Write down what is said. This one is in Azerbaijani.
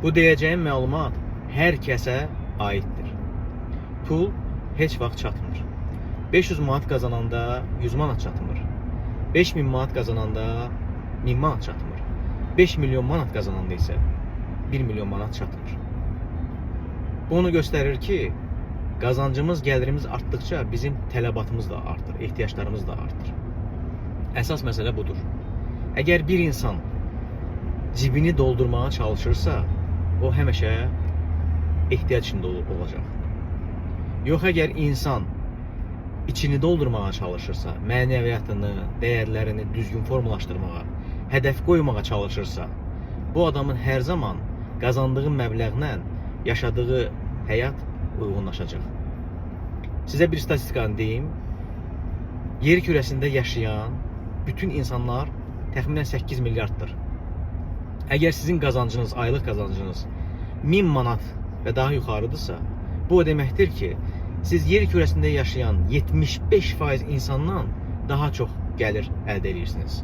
Bu deyəcəyim məlumat hər kəsə aiddir. Pul heç vaxt çatmır. 500 manat qazananda 100 manat çatmır. 5000 manat qazananda 1000 manat çatmır. 5 milyon manat qazananda isə 1 milyon manat çatmır. Bu onu göstərir ki, qazancımız, gəlirimiz artdıkça bizim tələbatımız da artır, ehtiyaclarımız da artır. Əsas məsələ budur. Əgər bir insan cibini doldurmağa çalışırsa, o həmişə ehtiyac içində olacaq. Yox, əgər insan içini doldurmağa çalışırsa, mənəviyyatını, dəyərlərini düzgün formalaşdırmağa, hədəf qoymağa çalışırsa, bu adamın hər zaman qazandığı məbləğlə yaşadığı həyat uyğunlaşacaq. Sizə bir statistikanı deyim. Yer kürəsində yaşayan bütün insanlar təxminən 8 milyarddır. Əgər sizin qazancınız, aylıq qazancınız 1000 manat və daha yuxarıdırsa, bu o deməkdir ki, siz yer kürəsində yaşayan 75% insandan daha çox gəlir əldə edirsiniz.